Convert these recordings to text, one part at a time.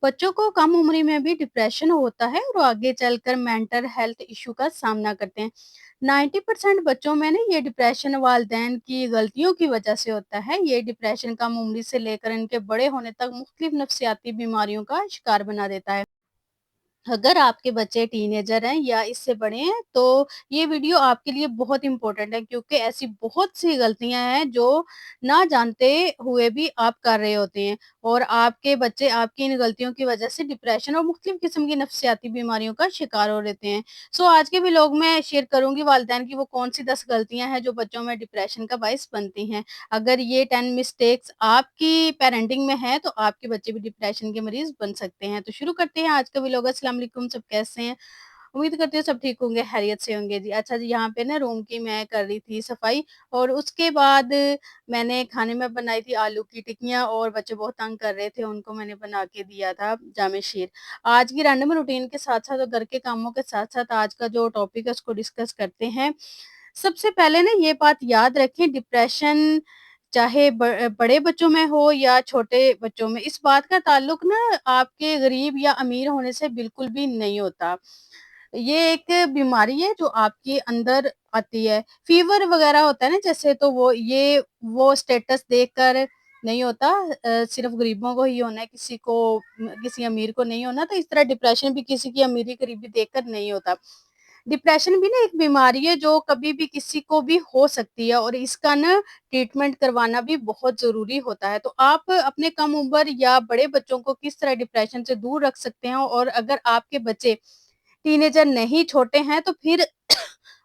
बच्चों को कम उम्र में भी डिप्रेशन होता है और वो आगे चलकर मेंटल हेल्थ इश्यू का सामना करते हैं। 90% बच्चों में ना ये डिप्रेशन वालिदैन की गलतियों की वजह से होता है। ये डिप्रेशन कम उम्र से लेकर इनके बड़े होने तक मुख्तलिफ नफ्सियाती बीमारियों का शिकार बना देता है। अगर आपके बच्चे टीनेजर हैं या इससे बड़े हैं, तो ये वीडियो आपके लिए बहुत इम्पोर्टेंट है क्योंकि ऐसी बहुत सी गलतियाँ हैं जो ना जानते हुए भी आप कर रहे होते हैं और आपके बच्चे आपकी इन गलतियों की वजह से डिप्रेशन और मुख्तलिफ किस्म की नफ्सियाती बीमारियों का शिकार हो लेते हैं। सो आज के व्लॉग में शेयर करूँगी वालिदैन की वो कौन-सी 10 गलतियाँ हैं जो बच्चों में डिप्रेशन का बाइस बनती हैं। अगर ये 10 मिस्टेक्स आपकी पेरेंटिंग में है, तो आपके बच्चे भी डिप्रेशन के मरीज़ बन सकते हैं। तो शुरू करते हैं आज का व्लॉग। अस्सलाम वालेकुम, सब कैसे हैं? उम्मीद करती हूँ सब ठीक होंगे, खैरियत से होंगे जी। अच्छा जी, यहाँ पे ना रूम की मैं कर रही थी सफाई और उसके बाद मैंने खाने में बनाई थी आलू की टिक्कियाँ और बच्चे बहुत तंग कर रहे थे, उनको मैंने बना के दिया था जामे शीर। आज की रैंडम रूटीन के साथ-साथ और घर के कामों के साथ-साथ आज का जो टॉपिक है उसको डिस्कस करते हैं। सबसे पहले ना ये बात याद रखें, डिप्रेशन चाहे बड़े बच्चों में हो या छोटे बच्चों में, इस बात का ताल्लुक ना आपके गरीब या अमीर होने से बिल्कुल भी नहीं होता। ये एक बीमारी है जो आपके अंदर आती है। फ़ीवर वग़ैरह होता है ना जैसे, तो वो स्टेटस देखकर नहीं होता, सिर्फ़ गरीबों को ही होना है, किसी को किसी अमीर को नहीं होना। तो इस तरह डिप्रेशन भी किसी की अमीरी-गरीबी देखकर नहीं होता। डिप्रेशन भी ना एक बीमारी है जो कभी भी किसी को भी हो सकती है और इसका ना ट्रीटमेंट करवाना भी बहुत ज़रूरी होता है। तो आप अपने कम उम्र या बड़े बच्चों को किस तरह डिप्रेशन से दूर रख सकते हैं, और अगर आपके बच्चे टीनेजर नहीं, छोटे हैं, तो फिर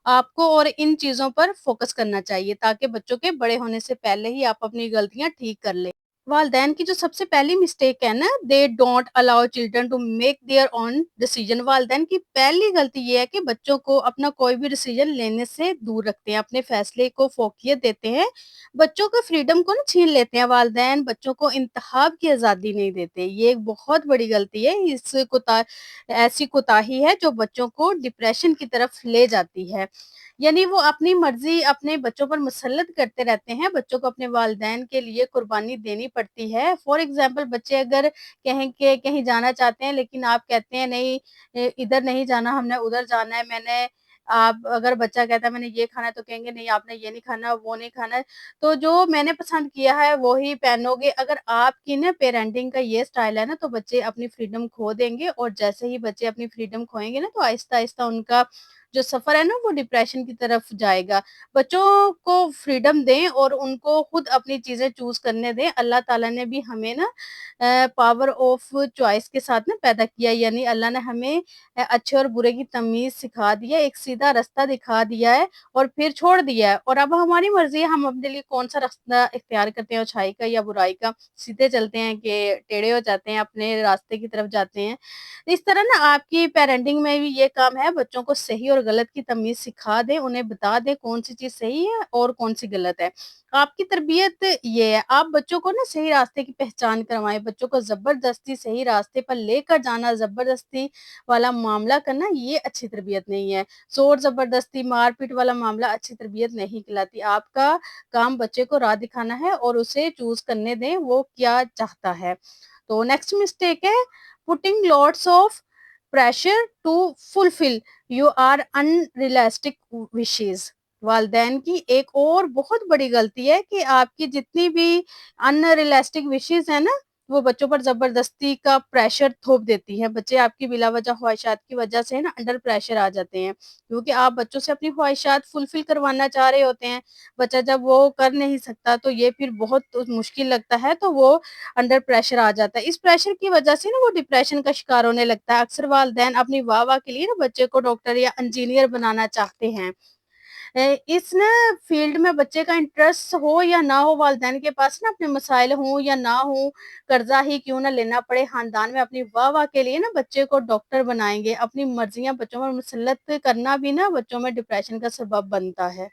आपको और इन चीज़ों पर फ़ोकस करना चाहिए ताकि बच्चों के बड़े होने से पहले ही आप अपनी गलतियाँ ठीक कर लें। वालिदैन की जो सबसे पहली मिस्टेक है ना, they don't allow children to make their own decision. वालिदैन की पहली गलती ये है कि बच्चों को अपना कोई भी डिसीजन लेने से दूर रखते हैं, अपने फैसले को फ़ौक़ियत देते हैं, बच्चों को फ्रीडम को ना छीन लेते हैं। वालिदैन बच्चों को इंतखाब की आज़ादी नहीं देते, ये एक बहुत बड़ी गलती है। इस कोता ऐसी कोताही है जो बच्चों को डिप्रेशन की तरफ ले जाती है। यानी वो अपनी मर्ज़ी अपने बच्चों पर मुसल्लत करते रहते हैं, बच्चों को अपने वालिदैन के लिए कुर्बानी देनी पड़ती है। फॉर एग्ज़ाम्पल, बच्चे अगर कहें कि कहीं जाना चाहते हैं लेकिन आप कहते हैं नहीं, इधर नहीं जाना, हमने उधर जाना है। आप अगर बच्चा कहता है मैंने ये खाना है, तो कहेंगे नहीं आपने ये नहीं खाना, वो नहीं खाना है। तो जो मैंने पसंद किया है वो ही पहनोगे। अगर आपकी ना पेरेंटिंग का ये स्टाइल है ना, तो बच्चे अपनी फ्रीडम खो देंगे और जैसे ही बच्चे अपनी फ्रीडम खोएँगे ना, तो आहिस्ता-आहिस्ता उनका जो सफ़र है ना वो डिप्रेशन की तरफ जाएगा। बच्चों को फ्रीडम दें और उनको खुद अपनी चीज़ें चूज़ करने दें। अल्लाह ताला ने भी हमें ना पावर ऑफ चॉइस के साथ ना पैदा किया, यानी अल्लाह ने हमें अच्छे और बुरे की तमीज़ सिखा दी है, एक सीधा रास्ता दिखा दिया है और फिर छोड़ दिया है, और अब हमारी मर्ज़ी है हम अपने लिए कौन-सा रास्ता इख्तियार करते हैं, अच्छाई का या बुराई का। सीधे चलते हैं कि टेढ़े हो जाते हैं, अपने रास्ते की तरफ जाते हैं। इस तरह ना आपकी पेरेंटिंग में भी ये काम है, बच्चों को सही और गलत की तमीज़ सिखा दें, उन्हें बता दें कौन-सी चीज़ सही है और कौन-सी गलत है। आपकी तरबियत ये है, आप बच्चों को ना सही रास्ते की पहचान करवाएँ, बच्चों को ज़बरदस्ती सही रास्ते पर लेकर जाना, ज़बरदस्ती वाला मामला करना, ये अच्छी तरबियत नहीं है। ज़ोर-ज़बरदस्ती, मार-पीट वाला मामला अच्छी तरबियत नहीं कहलाती। आपका काम बच्चे को राह दिखाना है और उसे चूज़ करने दें वो क्या चाहता है। तो नेक्स्ट मिस्टेक है putting lots of pressure to fulfil your unrealistic wishes. वालिदैन की एक और बहुत बड़ी गलती है कि आपकी जितनी भी अनरियलिस्टिक विशेज़ हैं ना, वो बच्चों पर ज़बरदस्ती का प्रेशर थोप देती हैं। बच्चे आपकी बिलावजह ख़्वाहिशात की वजह से ना अंडर प्रेशर आ जाते हैं, क्योंकि आप बच्चों से अपनी ख़्वाहिशात फुलफिल करवाना चाह रहे होते हैं। बच्चा जब वो कर नहीं सकता तो ये फिर बहुत मुश्किल लगता है, तो वो अंडर प्रेशर आ जाता है। इस प्रेशर की वजह से ना वो डिप्रेशन का शिकार होने लगता है। अक्सर वालिदैन अपनी वाह-वाह के लिए ना बच्चे को डॉक्टर या इंजीनियर बनाना चाहते हैं। इस ना फ़ील्ड में बच्चे का इंटरेस्ट हो या ना हो, वालिदैन के पास ना अपने मसाइल हों या ना हों, कर्ज़ा ही क्यों ना लेना पड़े, ख़ानदान में अपनी वाह-वाह के लिए ना बच्चे को डॉक्टर बनाएँगे। अपनी मर्ज़ियाँ बच्चों पर मुसल्लत करना भी ना बच्चों में डिप्रेशन का सबब बनता है।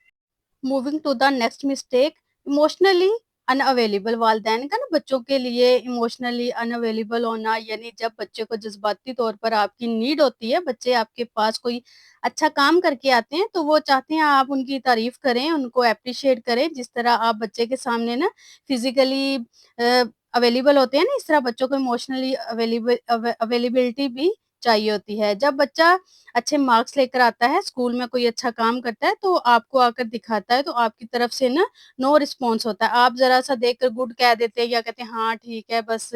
Moving to the next mistake, emotionally unavailable. वालिदैन का ना बच्चों के लिए इमोशनली अनअवेलेबल होना, यानी जब बच्चे को जज्बाती तौर पर आपकी नीड होती है, बच्चे आपके पास कोई अच्छा काम करके आते हैं तो वो चाहते हैं आप उनकी तारीफ करें, उनको एप्रिशिएट करें। जिस तरह आप बच्चे के सामने ना फिजिकली अवेलेबल होते हैं ना, इस तरह बच्चों को इमोशनली अवेलेबिलिटी भी चाहिए होती है। जब बच्चा अच्छे मार्क्स लेकर आता है, स्कूल में कोई अच्छा काम करता है, तो आपको आकर दिखाता है, तो आपकी तरफ से ना नो रिस्पॉन्स होता है। आप ज़रा-सा देखकर गुड कह देते हैं या कहते हैं हाँ, ठीक है बस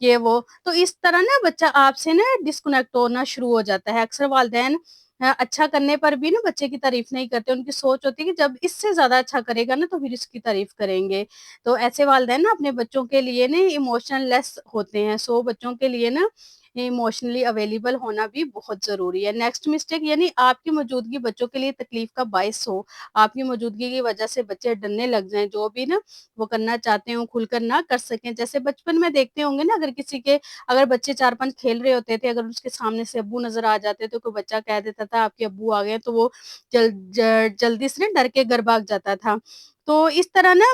ये वो। तो इस तरह ना बच्चा आपसे ना डिस्कनेक्ट होना शुरू हो जाता है। अक्सर वालिदैन अच्छा करने पर भी ना बच्चे की तारीफ़ नहीं करते। उनकी सोच होती है कि जब इससे ज़्यादा अच्छा करेगा ना तो फिर इसकी तारीफ़ करेंगे। तो ऐसे वालिदैन ना अपने बच्चों के लिए ना इमोशनल लेस होते हैं। सो बच्चों के लिए ना इमोशनली अवेलेबल होना भी बहुत ज़रूरी है। नेक्स्ट मिस्टेक यानी आपकी मौजूदगी बच्चों के लिए तकलीफ़ का बायस हो। आपकी मौजूदगी की वज़ह से बच्चे डरने लग जाएँ, जो भी ना वो करना चाहते हों खुलकर ना कर सकें। जैसे बचपन में देखते होंगे ना, अगर बच्चे 4-5 खेल रहे होते थे, अगर उसके सामने से अब्बू नज़र आ जाते तो कोई बच्चा कह देता था आपके अब्बू आ गए, तो वो जल्दी से ना डर के घर भाग जाता था। तो इस तरह ना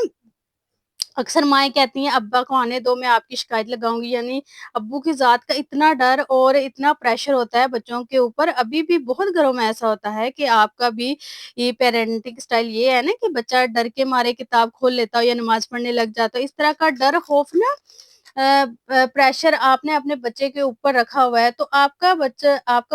अक्सर माएँ कहती हैं अब्बा को आने दो, मैं आपकी शिकायत लगाऊँगी, यानी अब्बू की ज़ात का इतना डर और इतना प्रेशर होता है बच्चों के ऊपर। अभी भी बहुत घरों में ऐसा होता है कि आपका भी ये पेरेंटिंग स्टाइल ये है ना कि बच्चा डर के मारे किताब खोल लेता हो या नमाज़ पढ़ने लग जाता हो। इस तरह का डर, खौफ ना प्रेशर आपने अपने बच्चे के ऊपर रखा हुआ है, तो आपका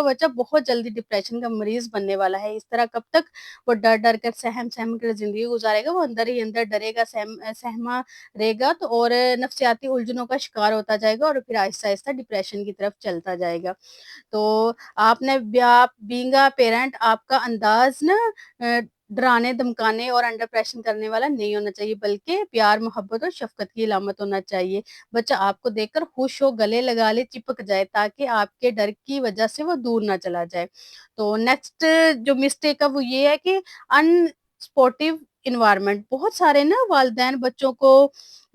बच्चा बहुत जल्दी डिप्रेशन का मरीज़ बनने वाला है। इस तरह कब तक वो डर-डर कर, सहम-सहम कर ज़िंदगी गुज़ारेगा, वो अंदर ही अंदर डरेगा, सहमा रहेगा, तो और नफ़्सियाती उलझनों का शिकार होता जाएगा और फिर आहिस्ता-आहिस्ता डिप्रेशन की तरफ चलता जाएगा। तो आप बीइंग अ पेरेंट, आपका अंदाज़ ना अ, डराने, धमकाने और अंडर प्रेशर करने वाला नहीं होना चाहिए, बल्कि प्यार, मोहब्बत और शफ़क़त की अलामत होना चाहिए। बच्चा आपको देखकर खुश हो, गले लगा ले, चिपक जाए, ताकि आपके डर की वज़ह से वो दूर ना चला जाए। तो नेक्स्ट जो मिस्टेक है वो ये है कि अनसपोर्टिव एनवायरनमेंट। बहुत सारे ना वालिदैन बच्चों को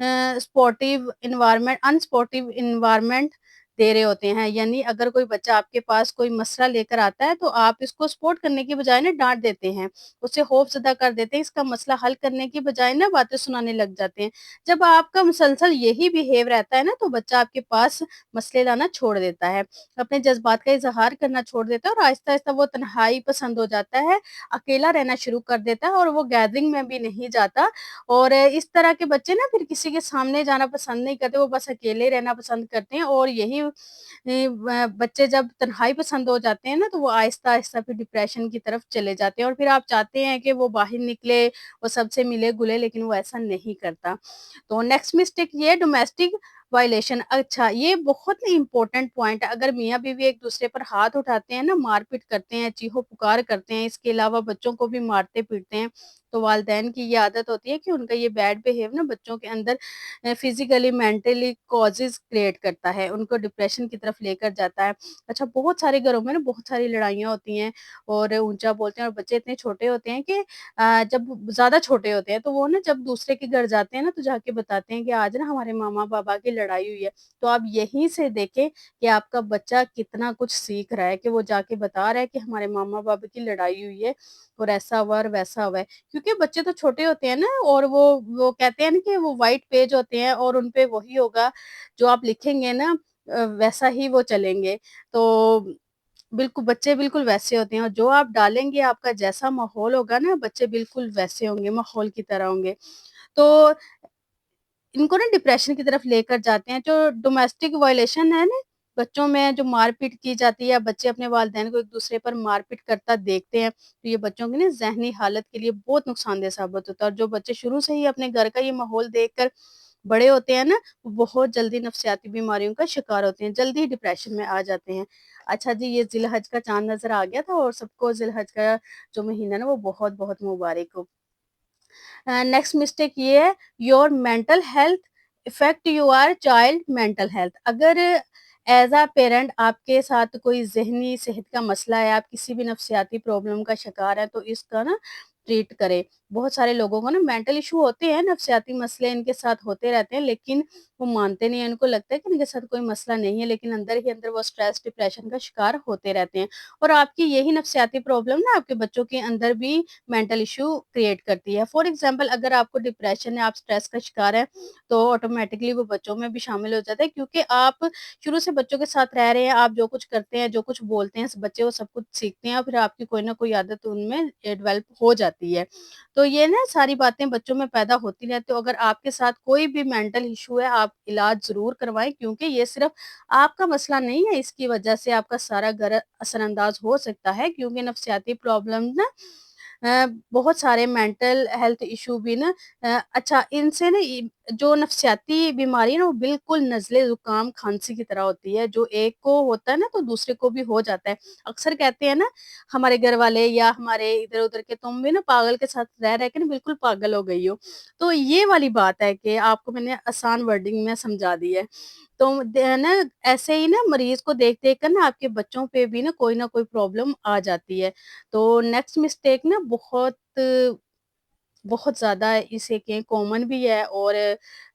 अनसपोर्टिव एनवायरनमेंट दे रहे होते हैं। यानी अगर कोई बच्चा आपके पास कोई मसला लेकर आता है, तो आप इसको सपोर्ट करने की बजाय ना डाँट देते हैं, उससे खौफ़ज़दा कर देते हैं, इसका मसला हल करने की बजाय ना बातें सुनाने लग जाते हैं। जब आपका मुसलसल यही बिहेव रहता है ना, तो बच्चा आपके पास मसले लाना छोड़ देता है, अपने जज़्बात का इज़हार करना छोड़ देता है और आहिस्ता-आहिस्ता वो तन्हाई पसंद हो जाता है, अकेला रहना शुरू कर देता है और वो गैदरिंग में भी नहीं जाता। और इस तरह के बच्चे ना फिर किसी के सामने जाना पसंद नहीं करते, वो बस अकेले रहना पसंद करते हैं और यही बच्चे जब तन्हाई पसंद हो जाते हैं ना, तो वो आहिस्ता-आहिस्ता फिर डिप्रेशन की तरफ चले जाते हैं और फिर आप चाहते हैं कि वो बाहर निकले, वो सबसे मिले-जुले, लेकिन वो ऐसा नहीं करता। तो नेक्स्ट मिस्टेक ये है डोमेस्टिक वायलेशन। अच्छा, ये बहुत ही इम्पोर्टेंट पॉइंट है। अगर मियाँ-बीवी एक-दूसरे पर हाथ उठाते हैं ना, मार-पीट करते हैं, चीखो-पुकार करते हैं, इसके अलावा बच्चों को भी मारते-पीटते हैं, तो वालिदैन की ये आदत होती है कि उनका ये बैड बिहेव ना बच्चों के अंदर फिज़िकली, मेंटली कॉजेज़ क्रिएट करता है, उनको डिप्रेशन की तरफ लेकर जाता है। अच्छा, बहुत सारे घरों में ना बहुत सारी लड़ाइयाँ होती हैं और ऊँचा बोलते हैं और बच्चे इतने छोटे होते हैं कि जब ज़्यादा छोटे होते हैं, तो वो ना जब दूसरे के घर जाते हैं ना, तो जाके बताते हैं कि आज ना हमारे मामा-पापा की लड़ाई हुई है। तो आप यहीं से देखें कि आपका बच्चा कितना कुछ सीख रहा है कि वो जाके बता रहा है कि हमारे मामा-पापा की लड़ाई हुई है और ऐसा हुआ और वैसा हुआ है। क्योंकि बच्चे तो छोटे होते हैं ना और वो कहते हैं ना कि वो व्हाइट पेज होते हैं और उनपे वही होगा जो आप लिखेंगे ना, वैसा ही वो चलेंगे। तो बच्चे बिल्कुल वैसे होते हैं और जो आप डालेंगे, आपका जैसा माहौल होगा ना, बच्चे बिल्कुल वैसे होंगे, माहौल की तरह होंगे। तो इनको ना डिप्रेशन की तरफ लेकर जाते हैं। जो डोमेस्टिक वायलेशन है ना, बच्चों में जो मार-पीट की जाती है या बच्चे अपने वालिदैन को एक-दूसरे पर मार-पीट करता देखते हैं, तो ये बच्चों की ना ज़हनी हालत के लिए बहुत नुकसानदेह साबित होता है और जो बच्चे शुरू से ही अपने घर का ये माहौल देखकर बड़े होते हैं ना, वो बहुत जल्दी नफ्सियाती बीमारियों का शिकार होते हैं, जल्दी ही डिप्रेशन में आ जाते हैं। अच्छा जी, ये ज़िल-हज का चाँद नज़र आ गया था और सबको ज़िल-हज का जो महीना है ना, वो बहुत-बहुत मुबारक हो। नेक्स्ट मिस्टेक ये है, your mental health effect your child mental health. अगर एज अ पेरेंट आपके साथ कोई जहनी सेहत का मसला है, आप किसी भी नफ्सियाती प्रॉब्लम का शिकार है, तो इसका ना ट्रीट करें। बहुत सारे लोगों को ना मेंटल इशू होते हैं, नफ्सियाती मसले इनके साथ होते रहते हैं, लेकिन वो मानते नहीं हैं। उनको लगता है कि इनके साथ कोई मसला नहीं है, लेकिन अंदर ही अंदर वो स्ट्रेस डिप्रेशन का शिकार होते रहते हैं और आपकी यही नफ्सियाती प्रॉब्लम ना आपके बच्चों के अंदर भी मेंटल इश्यू क्रिएट करती है। फॉर एग्जांपल, अगर आपको डिप्रेशन है, आप स्ट्रेस का शिकार हैं, तो ऑटोमेटिकली वो बच्चों में भी शामिल हो जाता है, क्योंकि आप शुरू से बच्चों के साथ रह रहे हैं, आप जो कुछ करते हैं, जो कुछ बोलते हैं, बच्चे वो सब कुछ सीखते हैं और फिर आपकी कोई ना कोई आदत उनमें डेवलप हो जाती है। जाती है। तो ये ना सारी बातें बच्चों में पैदा होती हैं, तो अगर आपके साथ कोई भी मेंटल इश्यू है, आप इलाज ज़रूर करवाएँ, क्योंकि ये सिर्फ़ आपका मसला नहीं है, इसकी वजह से आपका सारा घर असरअंदाज हो सकता है, क्योंकि नफ्सियाती प्रॉब्लम ना बहुत सारे मेंटल हेल्थ इश्यू भी ना अच्छा इनसे ना जो नफ्सियाती बीमारी है ना, वो बिल्कुल नज़ले ज़ुकाम खांसी की तरह होती है, जो एक को होता है ना तो दूसरे को भी हो जाता है। अक्सर कहते हैं ना हमारे घर वाले या हमारे इधर-उधर के, तुम भी ना पागल के साथ रह के ना बिल्कुल पागल हो गई हो। तो ये वाली बात है कि आपको मैंने आसान वर्डिंग में समझा दी है। तो ना ऐसे ही ना मरीज़ को देख-देख कर ना आपके बच्चों पे भी ना कोई प्रॉब्लम आ जाती है। तो नेक्स्ट मिस्टेक ना बहुत बहुत ज़्यादा इसे के कॉमन भी है, और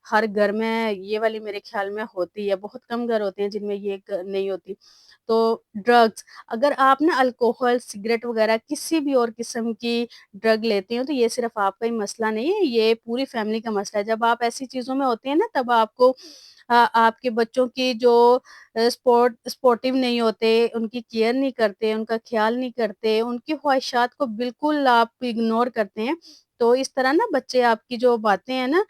हर घर में ये वाली मेरे ख़्याल में होती है, बहुत कम घर होते हैं जिनमें ये नहीं होती। तो ड्रग्स, अगर आप ना अल्कोहल, सिगरेट वग़ैरह किसी भी और किस्म की ड्रग लेते हो, तो ये सिर्फ़ आपका ही मसला नहीं है, ये पूरी फ़ैमिली का मसला है। जब आप ऐसी चीज़ों में होते हैं ना, तब आपको आपके बच्चों की जो स्पोर्टिव नहीं होते, उनकी केयर नहीं करते, उनका ख़्याल नहीं करते, उनकी ख़्वाहिशात को बिल्कुल आप इग्नोर करते हैं। तो इस तरह ना बच्चे आपकी जो बातें हैं ना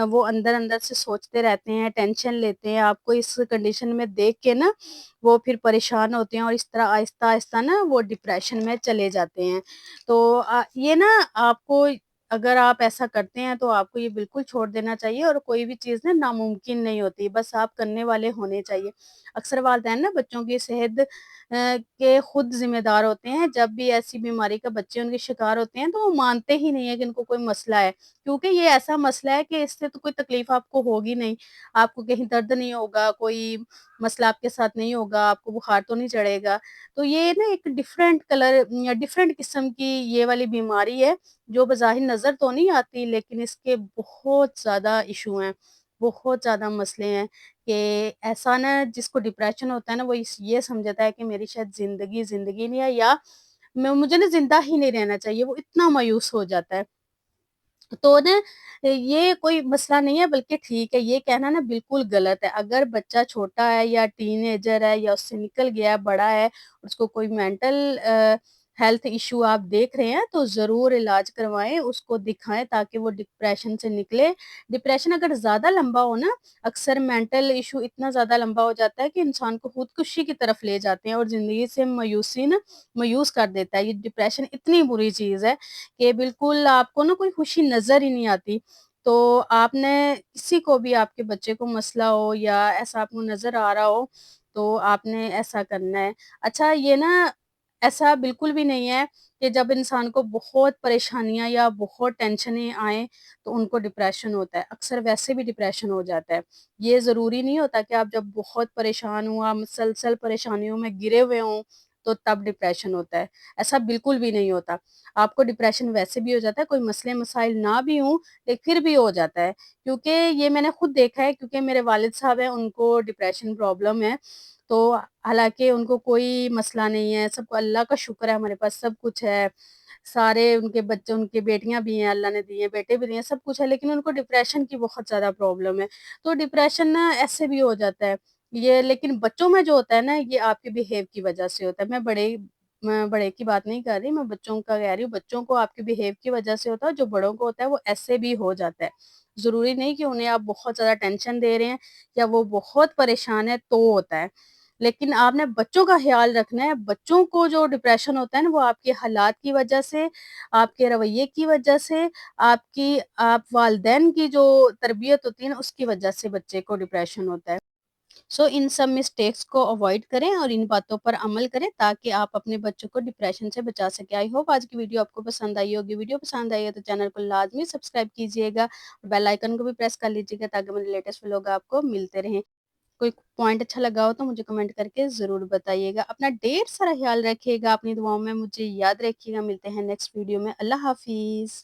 वो अंदर-अंदर से सोचते रहते हैं, टेंशन लेते हैं, आपको इस कंडीशन में देख के ना वो फिर परेशान होते हैं, और इस तरह आहिस्ता-आहिस्ता ना वो डिप्रेशन में चले जाते हैं। तो ये ना आपको, अगर आप ऐसा करते हैं तो आपको ये बिल्कुल छोड़ देना चाहिए, और कोई भी चीज़ ना नामुमकिन नहीं होती, बस आप करने वाले होने चाहिए। अक्सर वालिदैन ना बच्चों की सेहत के खुद ज़िम्मेदार होते हैं, जब भी ऐसी बीमारी का बच्चे उनके शिकार होते हैं, तो वो मानते ही नहीं है कि इनको कोई मसला है, क्योंकि ये ऐसा मसला है कि इससे तो कोई तकलीफ़ आपको होगी नहीं, आपको कहीं दर्द नहीं होगा, कोई मसला आपके साथ नहीं होगा, आपको बुखार तो नहीं चढ़ेगा। तो ये ना एक डिफरेंट कलर या डिफरेंट किस्म की ये वाली बीमारी है, जो बज़ाहिर नज़र तो नहीं आती, लेकिन इसके बहुत ज़्यादा इश्यू हैं, बहुत ज़्यादा मसले हैं, कि ऐसा ना जिसको डिप्रेशन होता है ना, वो ये समझता है कि मेरी शायद ज़िंदगी नहीं है, या मैं मुझे ना ज़िंदा ही नहीं रहना चाहिए, वो इतना मायूस हो जाता है। तो ना ये कोई मसला नहीं है, बल्कि ठीक है, ये कहना ना बिल्कुल गलत है। अगर बच्चा छोटा है या टीनेजर है या उससे निकल गया है, बड़ा है, उसको कोई मेंटल हेल्थ इश्यू आप देख रहे हैं, तो ज़रूर इलाज करवाएँ, उसको दिखाएँ, ताकि वो डिप्रेशन से निकले। डिप्रेशन अगर ज़्यादा लंबा हो ना, अक्सर मेंटल इश्यू इतना ज़्यादा लंबा हो जाता है कि इंसान को खुदकुशी की तरफ ले जाते हैं, और ज़िंदगी से मायूस कर देता है। ये डिप्रेशन इतनी बुरी चीज़ है कि बिल्कुल आपको ना कोई खुशी नज़र ही नहीं आती। तो आपने किसी को भी, आपके बच्चे को मसला हो या ऐसा आपको नज़र आ रहा हो, तो आपने ऐसा करना है। अच्छा, ये ना ऐसा बिल्कुल भी नहीं है कि जब इंसान को बहुत परेशानियाँ या बहुत टेंशनें आएँ, तो उनको डिप्रेशन होता है। अक्सर वैसे भी डिप्रेशन हो जाता है। ये ज़रूरी नहीं होता कि आप जब बहुत परेशान हो, आप मुसलसल परेशानियों में घिरे हुए हों, तो तब डिप्रेशन होता है। ऐसा बिल्कुल भी नहीं होता। आपको डिप्रेशन वैसे भी हो जाता है, कोई मसले-मसाइल ना भी हों, फिर भी हो जाता है। क्योंकि ये मैंने खुद देखा है, क्योंकि मेरे वालिद साहब हैं, उनको डिप्रेशन प्रॉब्लम है। तो हालाँकि उनको कोई मसला नहीं है, सबको अल्लाह का शुक्र है, हमारे पास सब कुछ है। सारे उनके बच्चे, उनकी बेटियाँ भी हैं, अल्लाह ने दी हैं, बेटे भी दिए हैं, सब कुछ है, लेकिन उनको डिप्रेशन की बहुत ज़्यादा प्रॉब्लम है। तो डिप्रेशन ना ऐसे भी हो जाता है। ये लेकिन बच्चों में जो होता है ना, ये आपके बिहेव की वजह से होता है। मैं बड़े की बात नहीं कर रही, मैं बच्चों का कह रही हूँ। बच्चों को आपके बिहेव की वजह से होता है, जो बड़ों को होता है वो ऐसे भी हो जाता है। ज़रूरी नहीं कि उन्हें आप बहुत ज़्यादा टेंशन दे रहे हैं या वो बहुत परेशान है तो होता है। लेकिन आपने बच्चों का ख़्याल रखना है, बच्चों को जो डिप्रेशन होता है ना, वो आपके हालात की वजह से, आपके रवैये की वजह से, आप वालिदैन की जो तरबियत होती है ना, उसकी वजह से बच्चे को डिप्रेशन होता है। सो इन सब मिस्टेक्स को अवॉइड करें और इन बातों पर अमल करें, ताकि आप अपने बच्चों को डिप्रेशन से बचा सकें। आई होप आज की वीडियो आपको पसंद आई होगी। वीडियो पसंद आई है तो चैनल को लाज़मी सब्सक्राइब कीजिएगा, और बेल आइकन को भी प्रेस कर लीजिएगा, ताकि मेरे लेटेस्ट व्लॉग आपको मिलते रहें। कोई पॉइंट अच्छा लगा हो तो मुझे कमेंट करके ज़रूर बताइएगा। अपना ढेर सारा ख़्याल रखिएगा, अपनी दुआओं में मुझे याद रखिएगा। मिलते हैं नेक्स्ट वीडियो में। अल्लाह हाफ़िज़।